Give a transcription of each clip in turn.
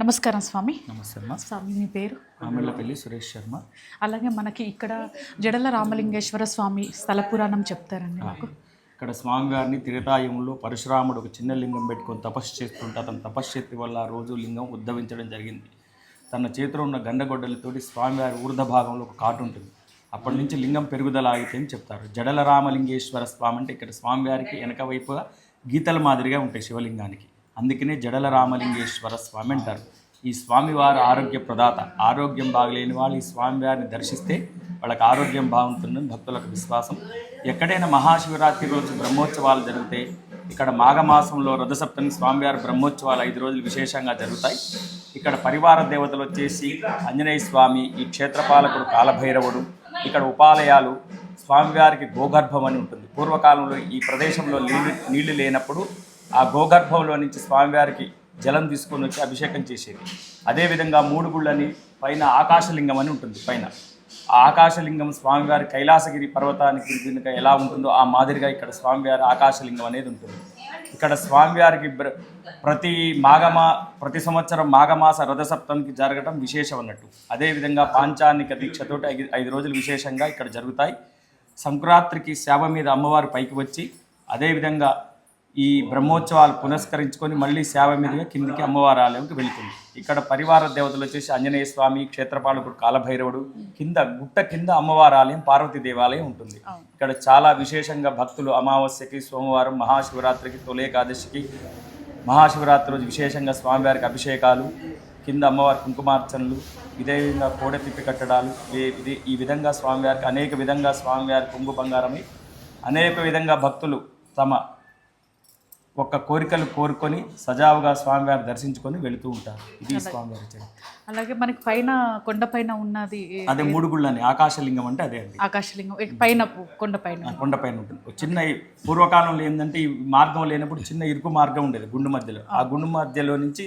నమస్కారం స్వామి. నమస్తే అమ్మా. స్వామి మీ పేరు? ఆమెళ్ళపల్లి సురేష్ శర్మ. అలాగే మనకి ఇక్కడ జడల రామలింగేశ్వర స్వామి స్థల పురాణం చెప్తారండి నాకు. ఇక్కడ స్వామివారిని త్రేతాయుగంలో పరశురాముడు ఒక చిన్న లింగం పెట్టుకొని తపస్సు చేస్తుంటే అతను తపశ్శక్తి వల్ల ఆ రోజు లింగం ఉద్భవించడం జరిగింది. తన చేతిలో ఉన్న గండగొడ్డలతోటి స్వామివారి ఊర్ధ భాగంలో ఒక కాటు ఉంటుంది. అప్పటి నుంచి లింగం పెరుగుదల ఆగితే అని చెప్తారు. జడల రామలింగేశ్వర స్వామి అంటే ఇక్కడ స్వామివారికి వెనక వైపుగా గీతల మాదిరిగా ఉంటాయి శివలింగానికి. అందుకనే జడల రామలింగేశ్వర స్వామి అంటారు. ఈ స్వామివారు ఆరోగ్య ప్రదాత. ఆరోగ్యం బాగలేని వాళ్ళు ఈ స్వామివారిని దర్శిస్తే వాళ్ళకి ఆరోగ్యం బాగుంటుందని భక్తులకు విశ్వాసం. ఎక్కడైనా మహాశివరాత్రి రోజు బ్రహ్మోత్సవాలు జరిగితే ఇక్కడ మాఘమాసంలో రథసప్తమి స్వామివారి బ్రహ్మోత్సవాలు 5 రోజులు విశేషంగా జరుగుతాయి. ఇక్కడ పరివార దేవతలు వచ్చేసి ఆంజనేయ స్వామి, ఈ క్షేత్రపాలకుడు కాలభైరవుడు. ఇక్కడ ఉపాలయాలు స్వామివారికి గోగర్భం అని ఉంటుంది. పూర్వకాలంలో ఈ ప్రదేశంలో నీళ్లు లేనప్పుడు ఆ గోగర్భంలో నుంచి స్వామివారికి జలం తీసుకొని వచ్చి అభిషేకం చేసేది. అదేవిధంగా 3 గుళ్ళని పైన ఆకాశలింగం అని ఉంటుంది. పైన ఆ ఆకాశలింగం స్వామివారి కైలాసగిరి పర్వతానికి దీనికి ఎలా ఉంటుందో ఆ మాదిరిగా ఇక్కడ స్వామివారి ఆకాశలింగం అనేది ఉంటుంది. ఇక్కడ స్వామివారికి ప్రతి సంవత్సరం మాఘమాస రథసప్తమికి జరగడం విశేషం అన్నట్టు. అదేవిధంగా పాంచానిక దీక్షతోటి 5 రోజులు విశేషంగా ఇక్కడ జరుగుతాయి. సంక్రాంతికి సేవ మీద అమ్మవారు పైకి వచ్చి అదేవిధంగా ఈ బ్రహ్మోత్సవాలు పునస్కరించుకొని మళ్ళీ సేవ మీదుగా కిందికి అమ్మవారి ఆలయంకి వెళుతుంది. ఇక్కడ పరివార దేవతలు వచ్చేసి ఆంజనేయ స్వామి, క్షేత్రపాలకుడు కాలభైరవుడు, గుట్ట కింద అమ్మవారి ఆలయం పార్వతీ దేవాలయం ఉంటుంది. ఇక్కడ చాలా విశేషంగా భక్తులు అమావాస్యకి, సోమవారం, మహాశివరాత్రికి, తొలి ఏకాదశికి, మహాశివరాత్రి రోజు విశేషంగా స్వామివారికి అభిషేకాలు, కింద అమ్మవారి కుంకుమార్చనలు, ఇదే విధంగా కోడ తిప్పి కట్టడాలు, ఈ విధంగా స్వామివారికి అనేక విధంగా స్వామివారి కొంగు బంగారమై అనేక విధంగా భక్తులు తమ ఒక్క కోరికలు కోరుకొని సజావుగా స్వామివారిని దర్శించుకొని వెళుతూ ఉంటారు. ఇది స్వామివారి చరిత్ర. అలాగే మనకి పైన కొండపైన ఉన్నది అదే 3 గుళ్ళని ఆకాశలింగం అంటే అదే అండి. ఆకాశలింగం పైన కొండపైన ఉంటుంది. చిన్న పూర్వకాలంలో ఏంటంటే ఈ మార్గం లేనప్పుడు చిన్న ఇరుకు మార్గం ఉండేది గుండు మధ్యలో. ఆ గుండు మధ్యలో నుంచి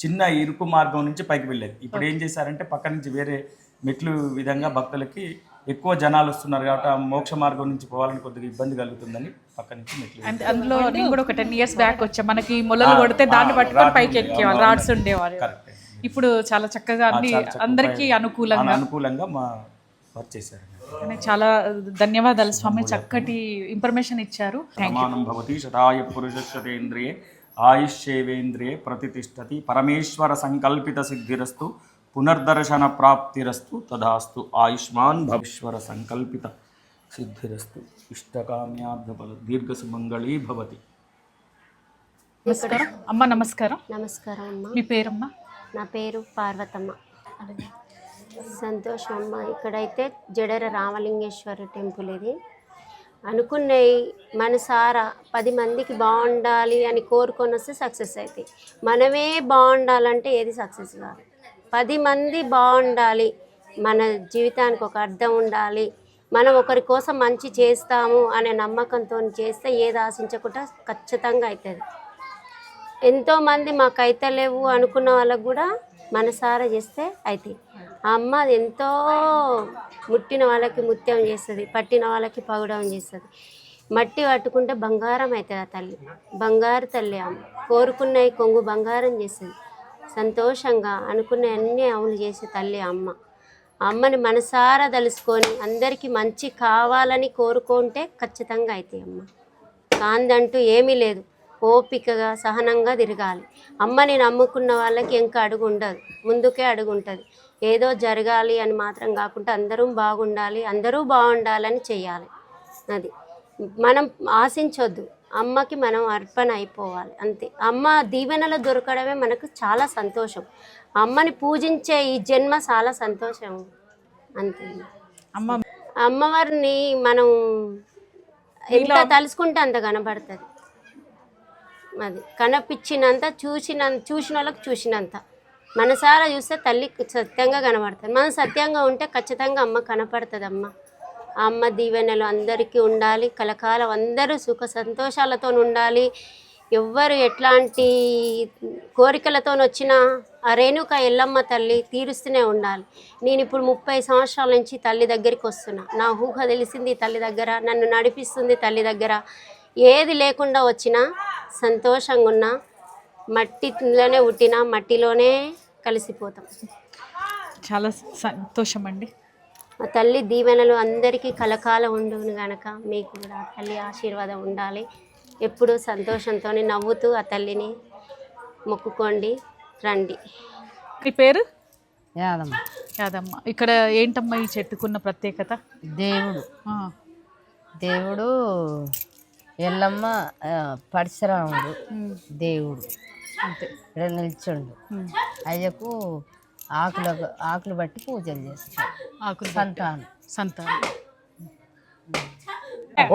చిన్న ఇరుకు మార్గం నుంచి పైకి వెళ్ళేది. ఇప్పుడు ఏం చేశారంటే పక్క నుంచి వేరే మెట్లు విధంగా భక్తులకి ఎక్కువ జనాలు వస్తున్నారు కాబట్టి ఆ మోక్ష మార్గం నుంచి పోవాలని కొద్దిగా ఇబ్బంది కలుగుతుందని పక్క నుంచి మెట్లు. అందులో నేను కూడా ఒక 10 years బ్యాక్ వచ్చా. మనకి మొలలు కొడితే దాన్ని పట్టుకొని పైకి ఎక్కేవాళ్ళు, రాడ్స్ ఉండేవారు. ఇప్పుడు చాలా చక్కగా అందరికీ అనుకూలంగా మా వర్క్ చేశారు. చాలా ధన్యవాదాలు స్వామి, చక్కటి ఇన్ఫర్మేషన్ ఇచ్చారు. సమానం భవతి శతాయ పురుషేంద్రియే ఆయుష్యేవేంద్రియే ప్రతిష్టతి పరమేశ్వర సంకల్పిత సిద్ధిరస్తు పునర్దర్శన ప్రాప్తిరస్తు తదాస్తు ఆయుష్మాన్ భవేశ్వర సంకల్పిత సిద్ధిరస్తు ఇష్టకామ్యార్థఫల దీర్ఘ సుమంగళీ భవతి. నమస్కారం అమ్మ. నమస్కారం. నమస్కారం అమ్మ. మీ పేరమ్మా? నా పేరు పార్వతమ్మ. సంతోషం అమ్మ. ఇక్కడైతే జడర రామలింగేశ్వర టెంపుల్ ఇది. అనుకున్నవి మనసారా 10 మందికి బాగుండాలి అని కోరుకొని వస్తే సక్సెస్ అవుతాయి. మనమే బాగుండాలంటే ఏది సక్సెస్ కాదు. 10 మంది బాగుండాలి, మన జీవితానికి ఒక అర్థం ఉండాలి, మనం ఒకరి కోసం మంచి చేస్తాము అనే నమ్మకంతో చేస్తే ఏది ఆశించకుండా ఖచ్చితంగా అవుతుంది. ఎంతోమంది మాకు అయితలేవు అనుకున్న వాళ్ళకు కూడా మనసారా చేస్తే అవుతాయి. ఆ అమ్మ ఎంతో ముట్టిన వాళ్ళకి ముత్యం చేస్తుంది, పట్టిన వాళ్ళకి పగడం చేస్తుంది. మట్టి పట్టుకుంటే బంగారం అవుతుంది. ఆ తల్లి బంగారు తల్లి. అమ్మ కోరుకున్నవి కొంగు బంగారం చేస్తుంది. సంతోషంగా అనుకున్న అన్నీ అమలు చేసే తల్లి అమ్మ. అమ్మని మనసారా తలుసుకొని అందరికీ మంచి కావాలని కోరుకుంటే ఖచ్చితంగా అవుతాయి. అమ్మ కాందంటూ ఏమీ లేదు. ఓపికగా సహనంగా తిరగాలి. అమ్మని నమ్ముకున్న వాళ్ళకి ఇంకా అడుగు ఉండదు, ముందుకే అడుగు ఉంటుంది. ఏదో జరగాలి అని మాత్రం కాకుండా అందరూ బాగుండాలి, అందరూ బాగుండాలని చెయ్యాలి. అది మనం ఆశించొద్దు. అమ్మకి మనం అర్పణ అయిపోవాలి అంతే. అమ్మ దీవెనలు దొరకడమే మనకు చాలా సంతోషం. అమ్మని పూజించే ఈ జన్మ చాలా సంతోషం అంతే. అమ్మవారిని మనం ఎంత తలుసుకుంటే అంత కనబడుతుంది. అది కనిపించినంత చూసిన వాళ్ళకి చూసినంత మనసారా చూస్తే తల్లి సత్యంగా కనబడుతుంది. మనం సత్యంగా ఉంటే ఖచ్చితంగా అమ్మ కనపడుతుంది. అమ్మ దీవెనలు అందరికీ ఉండాలి. కలకాలం అందరూ సుఖ సంతోషాలతో ఉండాలి. ఎవ్వరు ఎట్లాంటి కోరికలతో వచ్చినా ఆ రేణుక ఎల్లమ్మ తల్లి తీరుస్తూనే ఉండాలి. నేను ఇప్పుడు 30 సంవత్సరాల నుంచి తల్లి దగ్గరికి వస్తున్నా. నా ఊహ తెలిసింది తల్లి దగ్గర, నన్ను నడిపిస్తుంది తల్లి దగ్గర. ఏది లేకుండా వచ్చినా సంతోషంగా ఉన్నా, మట్టిలోనే పుట్టినా మట్టిలోనే కలిసిపోతాం. చాలా సంతోషం అండి. ఆ తల్లి దీవెనలు అందరికీ కలకాలం ఉండును గనక మీకు కూడా ఆ తల్లి ఆశీర్వాదం ఉండాలి. ఎప్పుడూ సంతోషంతో నవ్వుతూ ఆ తల్లిని మొక్కుకోండి, రండి. ఈ పేరు యాదమ్మ. యాదమ్మ. ఇక్కడ ఏంటమ్మా ఈ చెట్టుకున్న ప్రత్యేకత? దేవుడు దేవుడు ఎల్లమ్మ పరశురాముడు దేవుడు అంతే. ఇక్కడ నిల్చుండు. అయ్యకు ఆకులు బట్టి పూజలు చేస్తారు. ఆకులు సంతానం.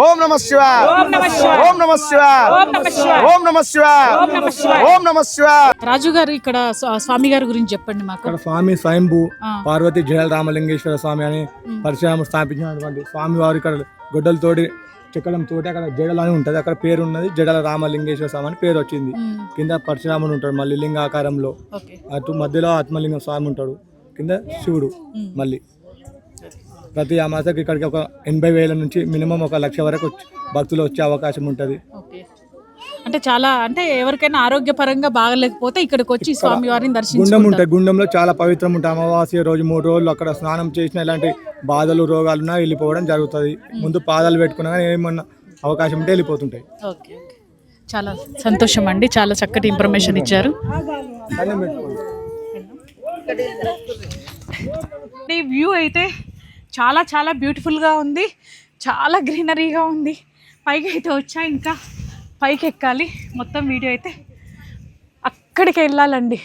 ఓం నమః శివాయ. ఓం నమః శివాయ. ఓం నమః శివాయ. ఓం నమః శివాయ. ఓం నమః శివాయ. ఓం నమః శివాయ. ఓం నమః శివాయ. రాజు గారు ఇక్కడ స్వామి గారి గురించి చెప్పండి మాకు. ఇక్కడ స్వామి స్వయంభూ పార్వతి జడల రామలింగేశ్వర స్వామి అని పరశురాముడు స్థాపించినటువంటి స్వామి వారు ఇక్కడ గొడ్డలతోటి చెక్కడం తోటి అక్కడ జడలు అని ఉంటుంది. అక్కడ పేరు ఉన్నది జడల రామలింగేశ్వర స్వామి అని పేరు వచ్చింది. కింద పరశురాముడు ఉంటాడు మళ్ళీ లింగాకారంలో, అటు మధ్యలో ఆత్మలింగం స్వామి ఉంటాడు, కింద శివుడు. మళ్ళీ ప్రతి అమాసకి ఇక్కడికి ఒక 80,000 నుంచి మినిమం 1,00,000 వరకు భక్తులు వచ్చే అవకాశం ఉంటుంది. అంటే చాలా అంటే ఎవరికైనా ఆరోగ్యపరంగా బాగలేకపోతే ఇక్కడికి వచ్చి స్వామి వారిని దర్శించుకుంటారు. గుండం ఉంటుంది, గుండంలో చాలా పవిత్రం ఉంటుంది. అమావాస్య రోజు 3 రోజులు అక్కడ స్నానం చేసిన ఇలాంటి బాధలు రోగాలున్నా వెళ్ళిపోవడం జరుగుతుంది. ముందు పాదాలు పెట్టుకున్నా కానీ ఏమన్నా అవకాశం ఉంటే వెళ్ళిపోతుంటాయి. ఓకే, చాలా సంతోషం అండి. చాలా చక్కటి ఇన్ఫర్మేషన్ ఇచ్చారు. ఈ వ్యూ అయితే చాలా చాలా బ్యూటిఫుల్గా ఉంది. చాలా గ్రీనరీగా ఉంది. పైకి అయితే వచ్చా, ఇంకా పైకి ఎక్కాలి. మొత్తం వీడియో అయితే అక్కడికి వెళ్ళాలండి.